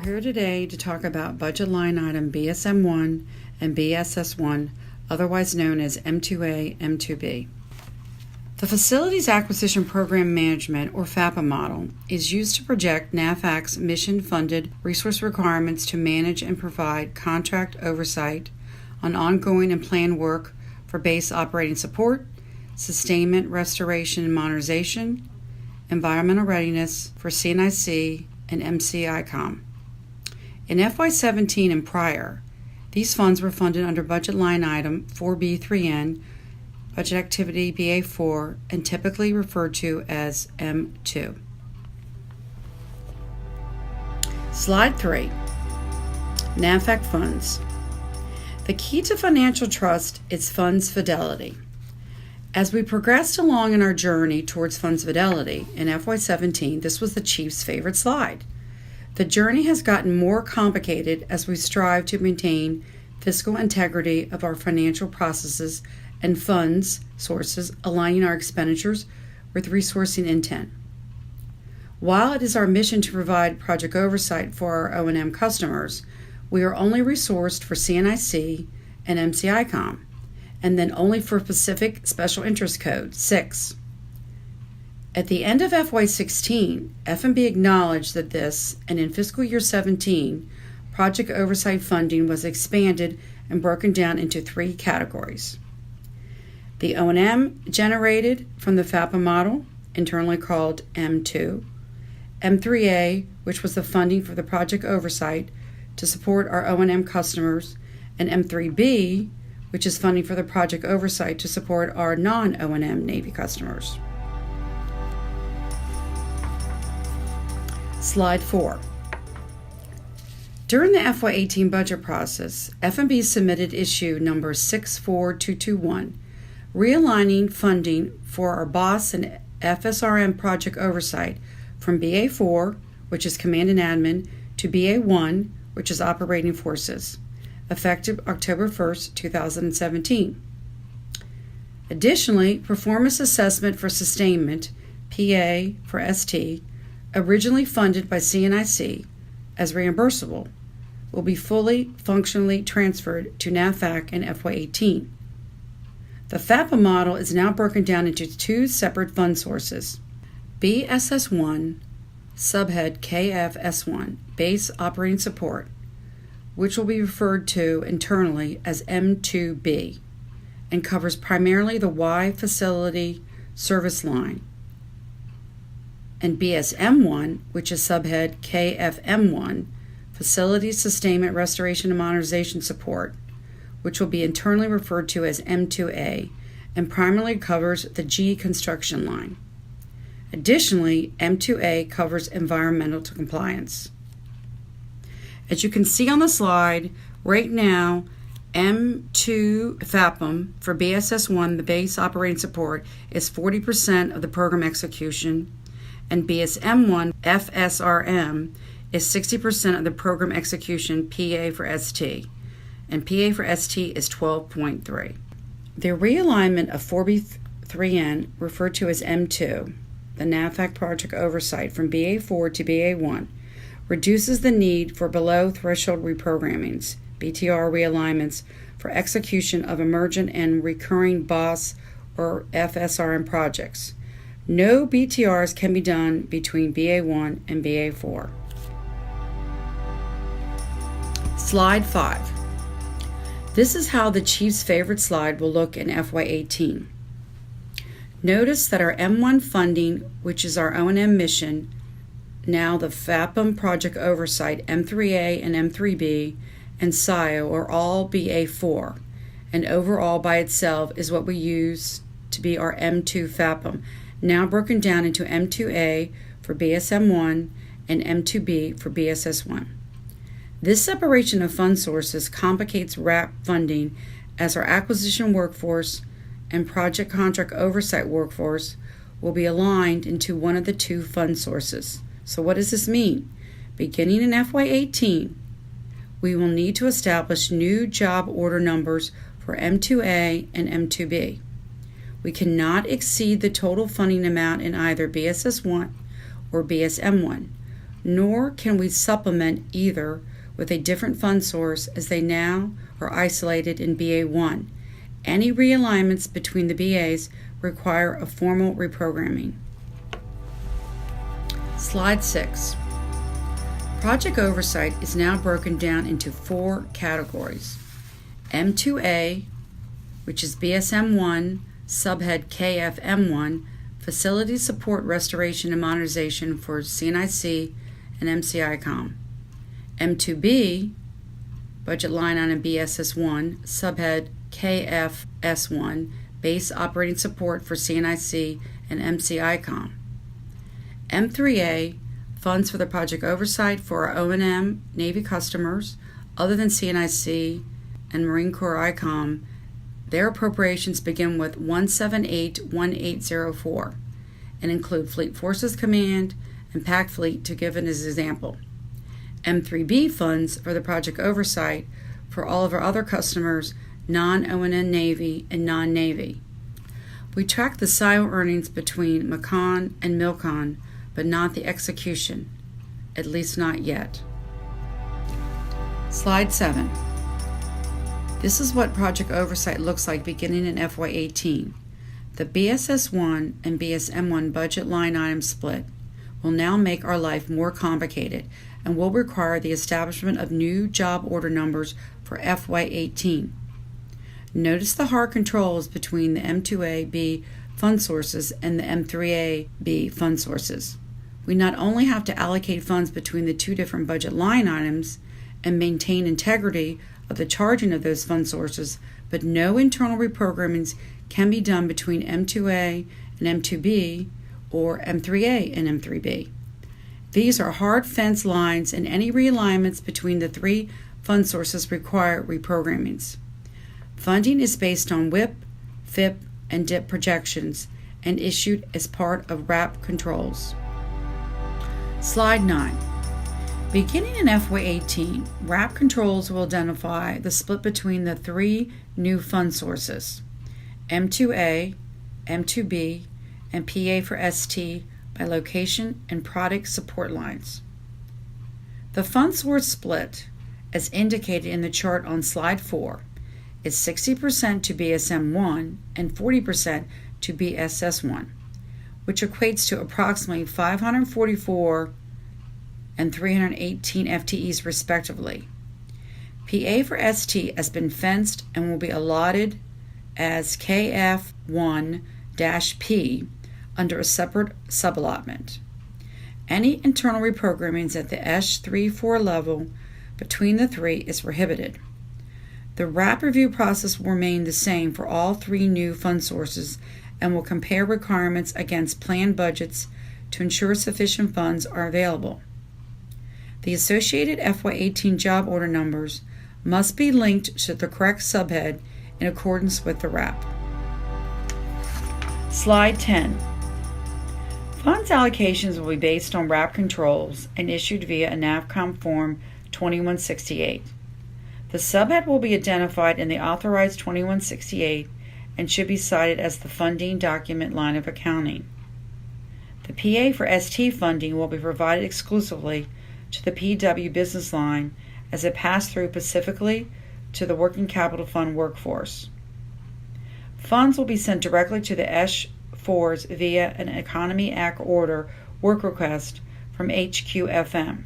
are here today to talk about budget line item BSM1 and BSS1, otherwise known as M2A, M2B. The Facilities Acquisition Program Management, or FAPA model, is used to project NAVFAC's mission-funded resource requirements to manage and provide contract oversight on ongoing and planned work for base operating support, sustainment, restoration, and modernization, environmental readiness for CNIC and MCICOM. In FY17 and prior, these funds were funded under budget line item 4B3N, budget activity BA4, and typically referred to as M2. Slide 3. NAVFAC funds. The key to financial trust is funds fidelity. As we progressed along in our journey towards funds fidelity in FY17, this was the Chief's favorite slide. The journey has gotten more complicated as we strive to maintain fiscal integrity of our financial processes and funds sources, aligning our expenditures with resourcing intent. While it is our mission to provide project oversight for our O&M customers, we are only resourced for CNIC and MCICOM, and then only for Pacific Special Interest Code 6. At the end of FY16, F&B acknowledged that this, and in fiscal year 17, project oversight funding was expanded and broken down into 3 categories. The O&M generated from the FAPA model, internally called M2, M3A, which was the funding for the project oversight to support our O&M customers, and M3B, which is funding for the project oversight to support our non-O&M Navy customers. Slide 4. During the FY18 budget process, F&B submitted issue number 64221, realigning funding for our BOSS and FSRM project oversight from BA4, which is Command and Admin, to BA1, which is Operating Forces, effective October 1st, 2017. Additionally, performance assessment for sustainment, PA for ST, originally funded by CNIC as reimbursable, will be fully functionally transferred to NAVFAC in FY18. The FAPA model is now broken down into 2 separate fund sources: BSS1, subhead KFS1, Base Operating Support, which will be referred to internally as M2B, and covers primarily the Y facility service line, and BSM1, which is subhead KFM1, Facility Sustainment, Restoration, and Modernization Support, which will be internally referred to as M2A, and primarily covers the G construction line. Additionally, M2A covers environmental compliance. As you can see on the slide, right now, M2 FAPM for BSS1, the base operating support, is 40% of the program execution, and BSM1 FSRM is 60% of the program execution PA for ST, and PA for ST is 12.3. The realignment of 4B3N, referred to as M2, the NAVFAC project oversight from BA4 to BA1, reduces the need for below-threshold reprogrammings, BTR realignments, for execution of emergent and recurring BOSS or FSRM projects. No BTRs can be done between BA1 and BA4. Slide 5. This is how the Chief's favorite slide will look in FY18. Notice that our M1 funding, which is our O&M mission, now the FAPM project oversight, M3A and M3B, and SIO are all BA4, and overall by itself is what we use to be our M2 FAPM, now broken down into M2A for BSM1 and M2B for BSS1. This separation of fund sources complicates RAP funding, as our acquisition workforce and project contract oversight workforce will be aligned into one of the 2 fund sources. So what does this mean? Beginning in FY18, we will need to establish new job order numbers for M2A and M2B. We cannot exceed the total funding amount in either BSS1 or BSM1. nor can we supplement either with a different fund source as they now are isolated in BA1. Any realignments between the BAs require a formal reprogramming. Slide 6. Project oversight is now broken down into 4 categories. M2A, which is BSM1, subhead KFM1, Facility Support Restoration and Modernization for CNIC and MCICOM. M2B, budget line item BSS1, subhead KFS1, Base Operating Support for CNIC and MCICOM. M3A, funds for the project oversight for our O&M Navy customers other than CNIC and Marine Corps ICOM. Their appropriations begin with 1781804 and include Fleet Forces Command and PAC Fleet to give it as an example. M3B funds for the project oversight for all of our other customers, non-O&M Navy and non-Navy. We track the SIO earnings between MCON and MILCON, but not the execution, at least not yet. Slide 7. This is what project oversight looks like beginning in FY18. The BSS1 and BSM1 budget line item split will now make our life more complicated and will require the establishment of new job order numbers for FY18. Notice the hard controls between the M2A-B fund sources and the M3A-B fund sources. We not only have to allocate funds between the 2 different budget line items and maintain integrity of the charging of those fund sources, but no internal reprogrammings can be done between M2A and M2B or M3A and M3B. These are hard fence lines, and any realignments between the 3 fund sources require reprogrammings. Funding is based on WIP, FIP, and DIP projections and issued as part of RAP controls. Slide 9. Beginning in FY18, RAP controls will identify the split between the 3 new fund sources, M2A, M2B, and PA for ST by location and product support lines. The fund source split, as indicated in the chart on slide 4, is 60% to BSM1 and 40% to BSS1, which equates to approximately 544 and 318 FTEs respectively. PA for ST has been fenced and will be allotted as KF1-P under a separate suballotment. Any internal reprogrammings at the ESH3-4 level between the 3 is prohibited. The RAP review process will remain the same for all 3 new fund sources and will compare requirements against planned budgets to ensure sufficient funds are available. The associated FY18 job order numbers must be linked to the correct subhead in accordance with the RAP. Slide 10. Funds allocations will be based on RAP controls and issued via a NAVCOM Form 2168. The subhead will be identified in the authorized 2168 and should be cited as the funding document line of accounting. The PA for ST funding will be provided exclusively to the PW business line as a pass-through specifically to the Working Capital Fund workforce. Funds will be sent directly to the ESH4s via an Economy Act order work request from HQFM.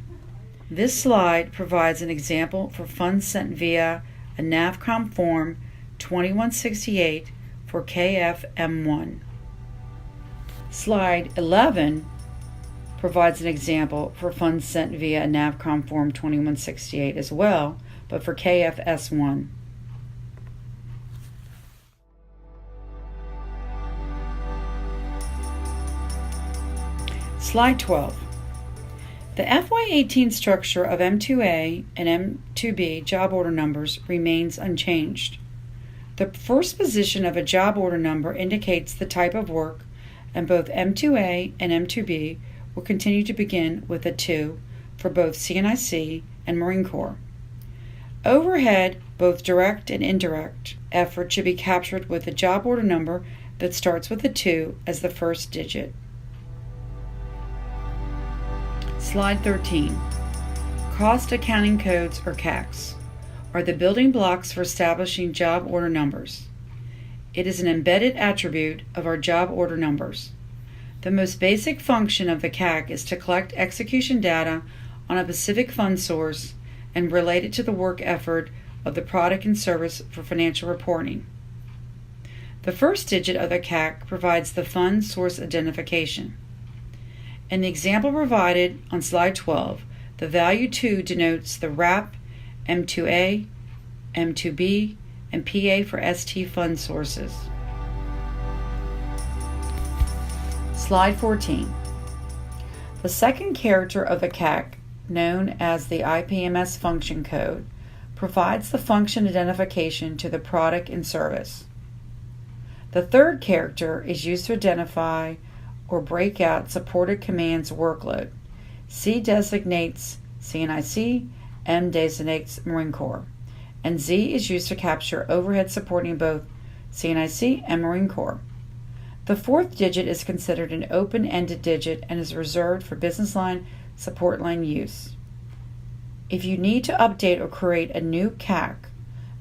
This slide provides an example for funds sent via a NAVCOM Form 2168 for KFM1. Slide 11 provides an example for funds sent via a NAVCOM Form 2168 as well, but for KFS1. Slide 12. The FY18 structure of M2A and M2B job order numbers remains unchanged. The first position of a job order number indicates the type of work, and both M2A and M2B will continue to begin with a 2 for both CNIC and Marine Corps. Overhead, both direct and indirect effort should be captured with a job order number that starts with a 2 as the first digit. Slide 13. Cost accounting codes, or CACs, are the building blocks for establishing job order numbers. It is an embedded attribute of our job order numbers. The most basic function of the CAC is to collect execution data on a specific fund source and relate it to the work effort of the product and service for financial reporting. The first digit of the CAC provides the fund source identification. In the example provided on slide 12, the value 2 denotes the WRAP, M2A, M2B, and PA for ST fund sources. Slide 14. The second character of the CAC, known as the IPMS function code, provides the function identification to the product and service. The third character is used to identify or break out supported commands workload. C designates CNIC, M designates Marine Corps, and Z is used to capture overhead supporting both CNIC and Marine Corps. The fourth digit is considered an open-ended digit and is reserved for business line support line use. If you need to update or create a new CAC,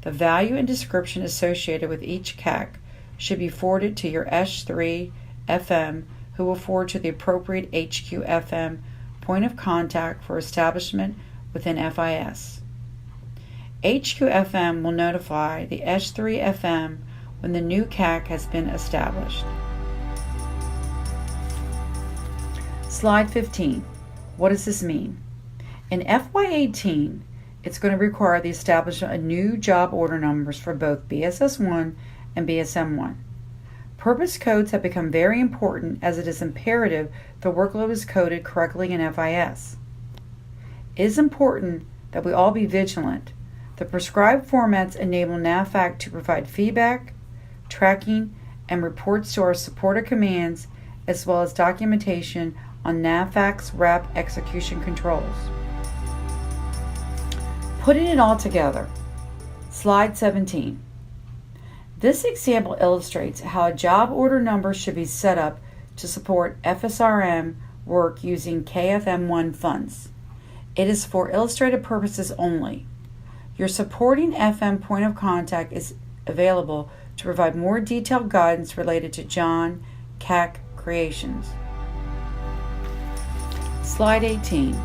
the value and description associated with each CAC should be forwarded to your S3 FM, who will forward to the appropriate HQ FM point of contact for establishment within FIS. HQ FM will notify the S3 FM when the new CAC has been established. Slide 15. What does this mean? In FY18, it's going to require the establishment of new job order numbers for both BSS1 and BSM1. Purpose codes have become very important as it is imperative the workload is coded correctly in FIS. It is important that we all be vigilant. The prescribed formats enable NAVFAC to provide feedback, tracking, and reports to our supporter commands, as well as documentation on NAVFAC's WRAP execution controls. Putting it all together. Slide 17. This example illustrates how a job order number should be set up to support FSRM work using KFM1 funds. It is for illustrative purposes only. Your supporting FM point of contact is available to provide more detailed guidance related to John CAC creations. Slide 18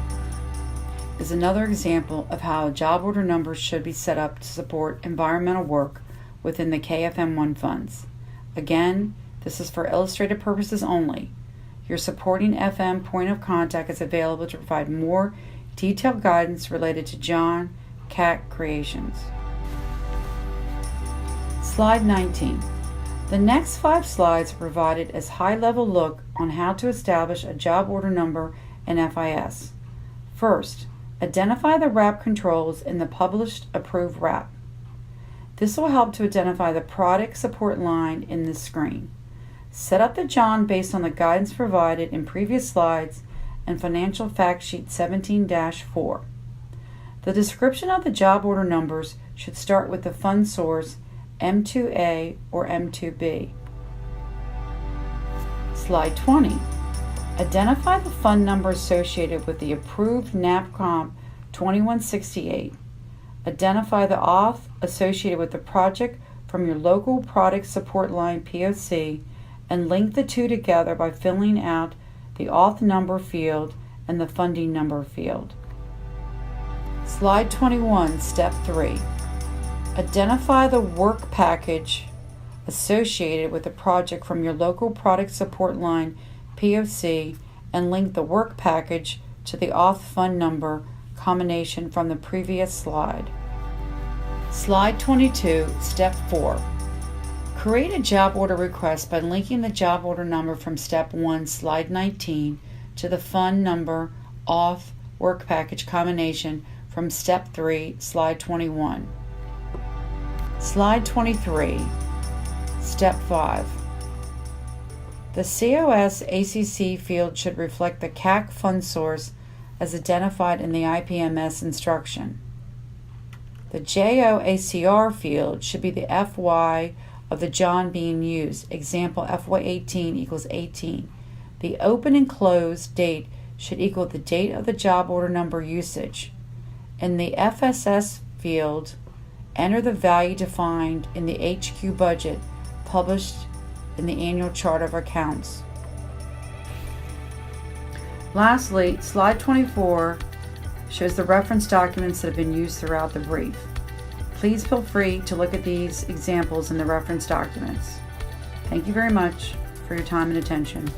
is another example of how a job order number should be set up to support environmental work within the KFM1 funds. Again, this is for illustrative purposes only. Your supporting FM point of contact is available to provide more detailed guidance related to John CAC creations. Slide 19. The next 5 slides are provided as high-level look on how to establish a job order number in FIS. First, identify the WRAP controls in the published approved WRAP. This will help to identify the product support line in this screen. Set up the John based on the guidance provided in previous slides and Financial Fact Sheet 17-4. The description of the job order numbers should start with the fund source M2A or M2B. Slide 20. Identify the fund number associated with the approved NAPCOMP 2168. Identify the auth associated with the project from your local product support line POC and link the two together by filling out the auth number field and the funding number field. Slide 21, Step 3. Identify the work package associated with the project from your local product support line POC and link the work package to the auth fund number combination from the previous slide. Slide 22, Step 4. Create a job order request by linking the job order number from Step 1, Slide 19 to the fund number auth work package combination from Step 3, Slide 21. Slide 23, Step 5. The COS ACC field should reflect the CAC fund source as identified in the IPMS instruction. The JOACR field should be the FY of the John being used. Example, FY18 equals 18. The open and close date should equal the date of the job order number usage. In the FSS field, enter the value defined in the HQ budget published in the annual chart of accounts. Lastly, slide 24 shows the reference documents that have been used throughout the brief. Please feel free to look at these examples in the reference documents. Thank you very much for your time and attention.